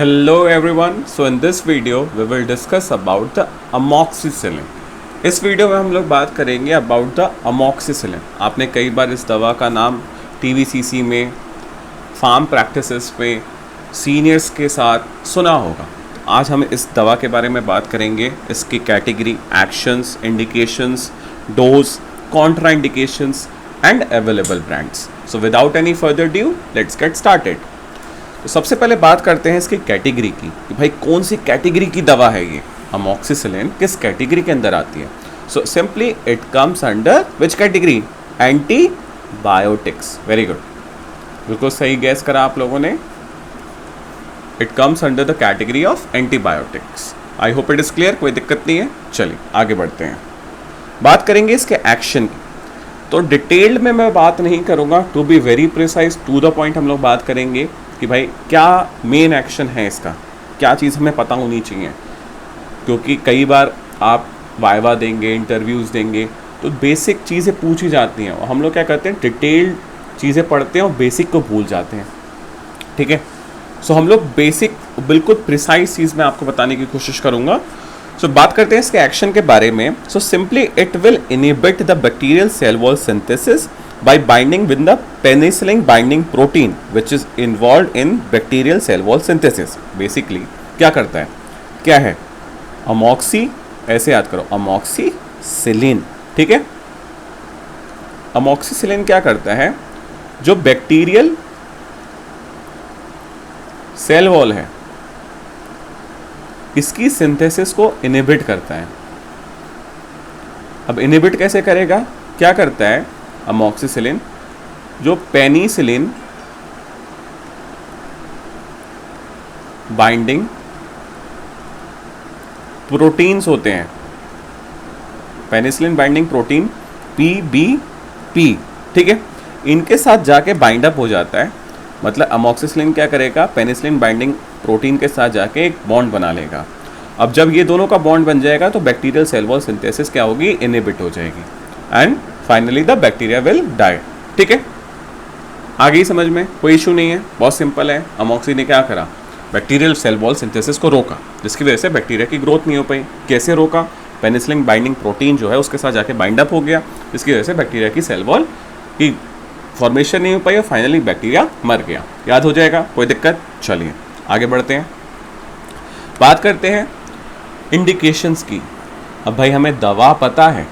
Hello everyone. So in this video we will discuss about the amoxicillin. इस video में हम लोग बात करेंगे अबाउट द अमोक्सिसिलिन. आपने कई बार इस दवा का नाम टीवीसीसी में, फार्म प्रैक्टिसेस में, सीनियर्स के साथ सुना होगा. आज हम इस दवा के बारे में बात करेंगे, इसकी category, actions, indications, dose, Contra indications and available brands. So without any further due let's get started. तो सबसे पहले बात करते हैं इसकी कैटेगरी की कि भाई कौन सी कैटेगरी की दवा है ये. अमोक्सिसिलिन किस कैटेगरी के अंदर आती है? सो simply it comes under which category? Antibiotics. Very good, बिल्कुल सही गैस करा आप लोगों ने. It comes under the category of antibiotics. I hope it is clear, कोई दिक्कत नहीं है. चलिए आगे बढ़ते हैं, बात करेंगे इसके एक्शन की. तो डिटेल्ड में मैं बात नहीं करूँगा, to be very precise, to the point हम लोग बात करेंगे कि भाई क्या मेन एक्शन है इसका, क्या चीज़ हमें पता होनी चाहिए. क्योंकि कई बार आप वाइवा देंगे, इंटरव्यूज़ देंगे, तो बेसिक चीज़ें पूछी जाती हैं और हम लोग क्या करते हैं, डिटेल्ड चीज़ें पढ़ते हैं और बेसिक को भूल जाते हैं. ठीक है, सो हम लोग बेसिक बिल्कुल प्रिसाइज चीज़ मैं आपको बताने की कोशिश करूँगा. सो बात करते हैं इसके एक्शन के बारे में. So simply it will inhibit the bacterial cell wall synthesis by binding with the penicillin binding protein which is involved in bacterial cell wall synthesis. Basically क्या करता है, क्या है? अमोक्सी, ऐसे याद करो, अमोक्सिसिलिन. ठीक है, अमोक्सिसिलिन क्या करता है, जो बैक्टीरियल सेल वॉल है इसकी सिंथेसिस को इनिबिट करता है. अब इनिबिट कैसे करेगा, क्या करता है अमोक्सिसिलिन, जो पेनिसिलिन बाइंडिंग प्रोटीन्स होते हैं, पेनिसिलिन बाइंडिंग प्रोटीन PBP, ठीक है, इनके साथ जाके बाइंड अप हो जाता है. मतलब अमोक्सिसिलिन क्या करेगा, पेनिसिलिन बाइंडिंग प्रोटीन के साथ जाके एक बॉन्ड बना लेगा. अब जब ये दोनों का बॉन्ड बन जाएगा तो बैक्टीरियल सेल वॉल सिंथेसिस क्या होगी, इनिबिट हो जाएगी and finally the bacteria will die. ठीक है, आगे ही समझ में, कोई इशू नहीं है, बहुत सिंपल है. अमोक्सी ने क्या करा, बैक्टीरियल सेल वॉल सिंथेसिस को रोका, जिसकी वजह से बैक्टीरिया की ग्रोथ नहीं हो पाई. कैसे रोका, पेनिसिलिन बाइंडिंग प्रोटीन जो है उसके साथ जाके बाइंड अप हो गया, जिसकी वजह से बैक्टीरिया की सेल वॉल की फॉर्मेशन नहीं हो पाई और फाइनली बैक्टीरिया मर गया. याद हो जाएगा, कोई दिक्कत. चलिए आगे बढ़ते हैं, बात करते हैं इंडिकेशंस की. अब भाई हमें दवा पता है,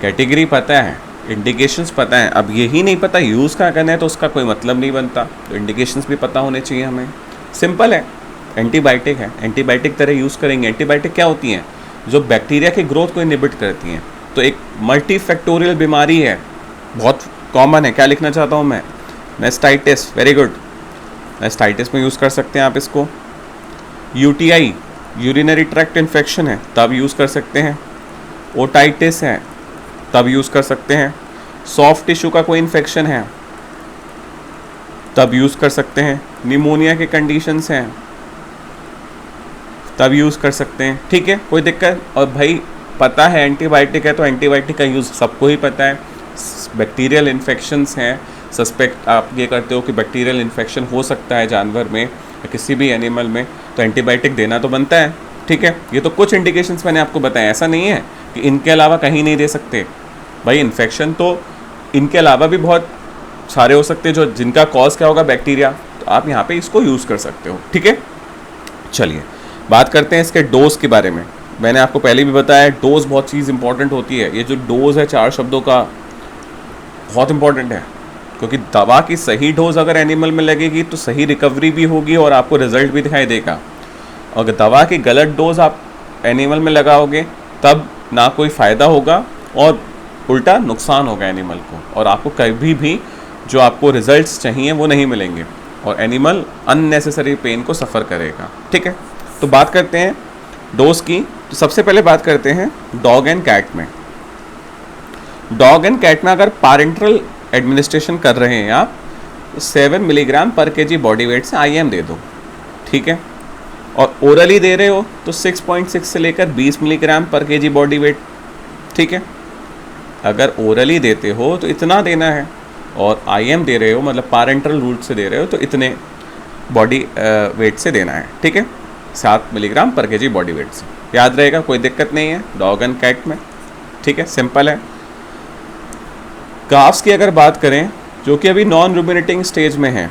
कैटेगरी पता है, इंडिकेशंस पता है, अब यही नहीं पता यूज़ क्या करना है तो उसका कोई मतलब नहीं बनता. तो इंडिकेशंस भी पता होने चाहिए हमें. सिंपल है, एंटीबायोटिक है, एंटीबायोटिक तरह यूज़ करेंगे. एंटीबायोटिक क्या होती हैं, जो बैक्टीरिया की ग्रोथ को इनिबिट करती हैं. तो एक मल्टीफैक्टोरियल बीमारी है, बहुत कॉमन है. क्या लिखना चाहता हूँ मैं, मेस्टाइटिस. वेरी गुड, मेस्टाइटिस में यूज़ कर सकते हैं आप इसको. UTI, यूरिनरी ट्रैक्ट इन्फेक्शन है, तब यूज़ कर सकते हैं. ओटाइटिस है, तब यूज़ कर सकते हैं. सॉफ्ट टिश्यू का कोई इन्फेक्शन है, तब यूज़ कर सकते हैं. निमोनिया के कंडीशंस हैं, तब यूज़ कर सकते हैं. ठीक है, कोई दिक्कत. और भाई पता है एंटीबायोटिक है तो एंटीबायोटिक का यूज़ सबको ही पता है. बैक्टीरियल इन्फेक्शंस हैं, सस्पेक्ट आप ये करते हो कि बैक्टीरियल इन्फेक्शन हो सकता है जानवर में या किसी भी एनिमल में, तो एंटीबायोटिक देना तो बनता है. ठीक है, ये तो कुछ इंडिकेशंस मैंने आपको बताया, ऐसा नहीं है कि इनके अलावा कहीं नहीं दे सकते. भाई इन्फेक्शन तो इनके अलावा भी बहुत सारे हो सकते हैं, जो जिनका कॉज क्या होगा, बैक्टीरिया, तो आप यहाँ पे इसको यूज़ कर सकते हो. ठीक है, चलिए बात करते हैं इसके डोज के बारे में. मैंने आपको पहले भी बताया डोज बहुत चीज़ इंपॉर्टेंट होती है. ये जो डोज है 4 शब्दों का, बहुत इंपॉर्टेंट है, क्योंकि दवा की सही डोज अगर एनिमल में लगेगी तो सही रिकवरी भी होगी और आपको रिजल्ट भी दिखाई देगा. अगर दवा की गलत डोज आप एनिमल में लगाओगे तब ना कोई फ़ायदा होगा और उल्टा नुकसान होगा एनिमल को, और आपको कभी भी जो आपको रिजल्ट्स चाहिए वो नहीं मिलेंगे और एनिमल अननेसेसरी पेन को सफ़र करेगा. ठीक है, तो बात करते हैं डोज की. तो सबसे पहले बात करते हैं डॉग एंड कैट में. डॉग एंड कैट में अगर पैरेंटल एडमिनिस्ट्रेशन कर रहे हैं आप, तो 7 मिलीग्राम पर kg बॉडी वेट से IM दे दो. ठीक है, और ओरली दे रहे हो तो 6.6 से लेकर 20 मिलीग्राम पर kg बॉडी वेट. ठीक है, अगर ओरली देते हो तो इतना देना है, और IM दे रहे हो मतलब पैरेंटल रूट से दे रहे हो तो इतने बॉडी वेट से देना है, ठीक है, 7 milligram per KG body wait से। याद रहेगा, कोई दिक्कत नहीं है डॉग एंड कैट में, ठीक है, सिंपल है। काफ्स की अगर बात करें जो कि अभी नॉन रूमिनेटिंग स्टेज में है,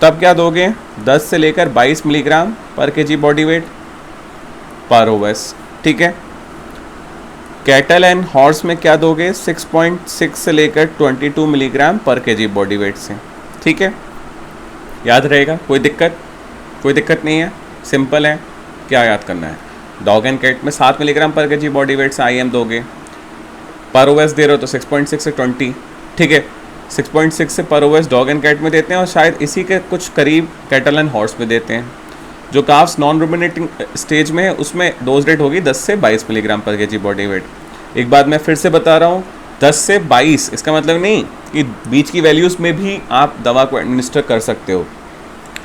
तब क्या दोगे, 10 से लेकर 22 milligram per KG body wait पर ओएस, ठीक है। कैटल एंड हॉर्स में क्या दोगे, 6.6 से लेकर 22 milligram per KG body wait से, ठीक है। याद रहेगा, कोई दिक्कत नहीं है, सिंपल है। क्या याद करना है, डॉग एंड कैट में 7 milligram per KG body wait से IM दोगे, पर ओएस दे रहे हो तो 6.6 से 20, ठीक है। 6.6 से पर ओएस डॉग एंड कैट में देते हैं और शायद इसी के कुछ करीब कैटल एंड हॉर्स में देते हैं। जो काफ्स नॉन रूमिनेटिंग स्टेज में है उसमें डोज रेट होगी 10 से 22 milligram per KG body wait. एक बात मैं फिर से बता रहा हूँ, 10 से 22, इसका मतलब नहीं कि बीच की वैल्यूज़ में भी आप दवा को एडमिनिस्टर कर सकते हो।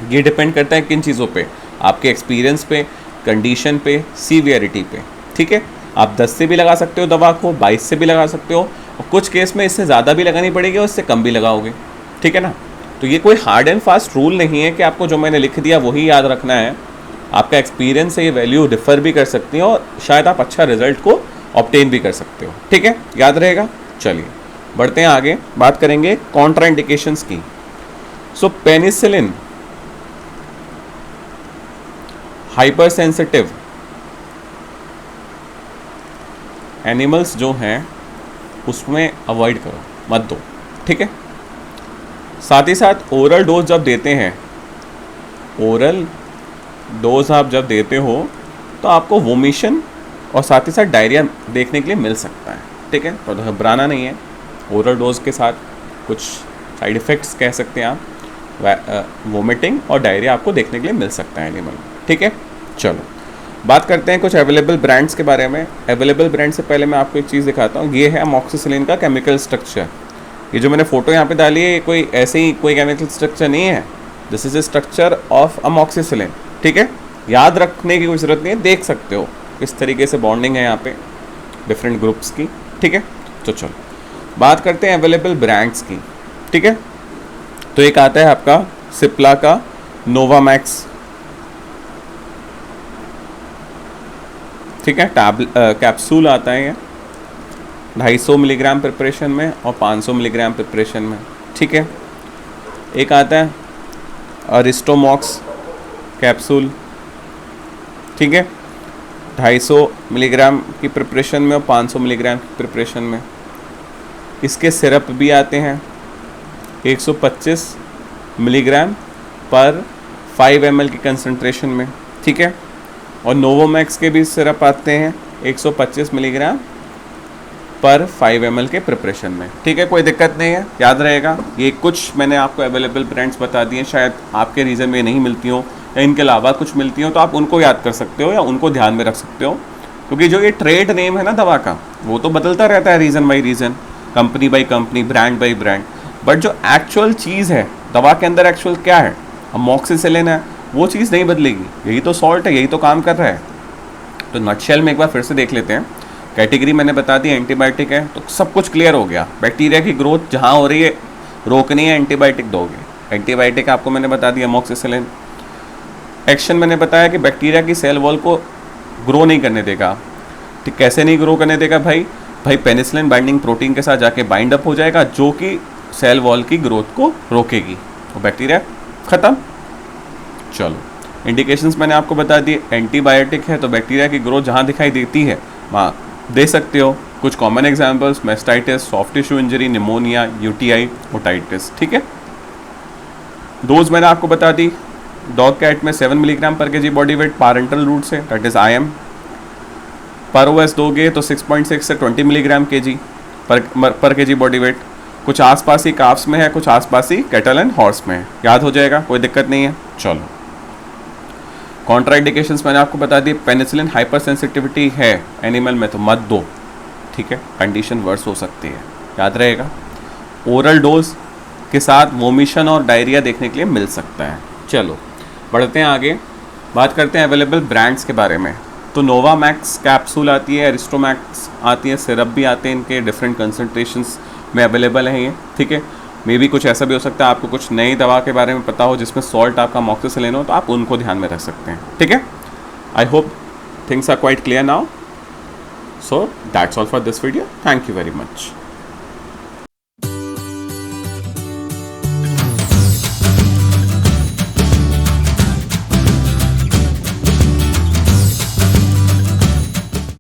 ये डिपेंड करता है किन चीज़ों पे, आपके एक्सपीरियंस पे, कंडीशन पे, सीवियरिटी पे, ठीक है। आप 10 से भी लगा सकते हो दवा को, 22 से भी लगा सकते हो, और कुछ केस में इससे ज़्यादा भी लगानी पड़ेगी और इससे कम भी लगाओगे, ठीक है ना। तो ये कोई हार्ड एंड फास्ट रूल नहीं है कि आपको जो मैंने लिख दिया वही याद रखना है। आपका एक्सपीरियंस से ये वैल्यू डिफर भी कर सकती है और शायद आप अच्छा रिजल्ट को ऑब्टेन भी कर सकते हो, ठीक है, याद रहेगा। चलिए बढ़ते हैं आगे, बात करेंगे कॉन्ट्राइंडिकेशंस की। सो पेनिसिलिन हाइपर सेंसिटिव एनिमल्स जो हैं उसमें अवॉइड करो, मत दो, ठीक है। साथ ही साथ ओरल डोज जब देते हैं, ओरल डोज आप जब देते हो तो आपको वोमिशन और साथ ही साथ डायरिया देखने के लिए मिल सकता है, ठीक है। तो घबराना नहीं है, ओरल डोज के साथ कुछ साइड इफ़ेक्ट्स कह सकते हैं आप, वोमिटिंग और डायरिया आपको देखने के लिए मिल सकता है एनिमल, ठीक है। चलो बात करते हैं कुछ अवेलेबल ब्रांड्स के बारे में। अवेलेबल ब्रांड से पहले मैं आपको एक चीज़ दिखाता हूँ, ये है अमॉक्सिसिलिन का केमिकल स्ट्रक्चर। ये जो मैंने फोटो यहाँ पे डाली है, ये कोई ऐसे ही कोई केमिकल स्ट्रक्चर नहीं है, this is a structure of amoxicillin, ठीक है। याद रखने की कोई ज़रूरत नहीं है, देख सकते हो इस तरीके से बॉन्डिंग है यहाँ पे डिफरेंट ग्रुप्स की, ठीक है। तो चलो बात करते हैं अवेलेबल ब्रांड्स की, ठीक है। तो एक आता है आपका सिप्ला का नोवामैक्स, ठीक है, कैप्सूल आता है ये 250 मिलीग्राम प्रिपरेशन में और 500 मिलीग्राम प्रिपरेशन में, ठीक है। एक आता है अरिस्टोमॉक्स कैप्सूल, ठीक है, 250 मिलीग्राम की प्रिपरेशन में और 500 मिलीग्राम की प्रिपरेशन में। इसके सिरप भी आते हैं 125 मिलीग्राम पर 5 ml की कंसंट्रेशन में, ठीक है। और नोवोमैक्स के भी सिरप आते हैं 125 मिलीग्राम पर 5 ml के प्रिपरेशन में, ठीक है, कोई दिक्कत नहीं है, याद रहेगा। ये कुछ मैंने आपको अवेलेबल ब्रांड्स बता दिए, शायद आपके रीजन में नहीं मिलती हो या इनके अलावा कुछ मिलती हो, तो आप उनको याद कर सकते हो या उनको ध्यान में रख सकते हो, क्योंकि जो ये ट्रेड नेम है ना दवा का, वो तो बदलता रहता है region by region, company by company, brand by brand, but जो एक्चुअल चीज़ है दवा के अंदर, एक्चुअल क्या है, अमॉक्सिसिलिन है, वो चीज़ नहीं बदलेगी, यही तो सॉल्ट है, यही तो काम कर रहा है। तो नटशेल में एक बार फिर से देख लेते हैं, कैटेगरी मैंने बता दी, एंटीबायोटिक है, तो सब कुछ क्लियर हो गया। बैक्टीरिया की ग्रोथ जहाँ हो रही है रोकनी है, एंटीबायोटिक दोगे। एंटीबायोटिक आपको मैंने बता दिया अमॉक्सिसिलिन। एक्शन मैंने बताया कि बैक्टीरिया की सेल वॉल को ग्रो नहीं करने देगा, ठीक, कैसे नहीं ग्रो करने देगा भाई पेनिसिलिन बाइंडिंग प्रोटीन के साथ जाके बाइंड अप हो जाएगा, जो कि सेल वॉल की ग्रोथ को रोकेगी, तो बैक्टीरिया खत्म। चलो इंडिकेशंस मैंने आपको बता दी, एंटीबायोटिक है तो बैक्टीरिया की ग्रोथ जहाँ दिखाई देती है वहाँ दे सकते हो। कुछ common examples, mastitis, soft tissue injury, pneumonia, UTI, otitis, ठीक है। डोज मैंने आपको बता दी, डॉग कैट में 7 milligram per KG body weight parenteral route से, that is IM। Per OS दोगे तो 6.6 से 20 milligram KG per KG body weight. कुछ आसपास ही काफ्स में है, कुछ आसपास ही कैटल एंड हॉर्स में है, याद हो जाएगा, कोई दिक्कत नहीं है। चलो कॉन्ट्राइंडिकेशंस मैंने आपको बता दी, पेनिसिलिन हाइपर सेंसिटिविटी है एनिमल में तो मत दो, ठीक है, कंडीशन वर्स हो सकती है, याद रहेगा। ओरल डोज के साथ वोमिशन और डायरिया देखने के लिए मिल सकता है। चलो बढ़ते हैं आगे, बात करते हैं अवेलेबल ब्रांड्स के बारे में। तो नोवामैक्स कैप्सूल आती है, अरिस्टोमैक्स आती है, सिरप भी आते हैं, इनके डिफरेंट कंसनट्रेशंस में अवेलेबल हैं ये, ठीक है। मे बी कुछ ऐसा भी हो सकता है आपको कुछ नई दवा के बारे में पता हो जिसमें सॉल्ट आपका अमॉक्सिसिलिन हो, तो आप उनको ध्यान में रख सकते हैं, ठीक है। I hope things are quite clear now. So that's all for this video. Thank you very much.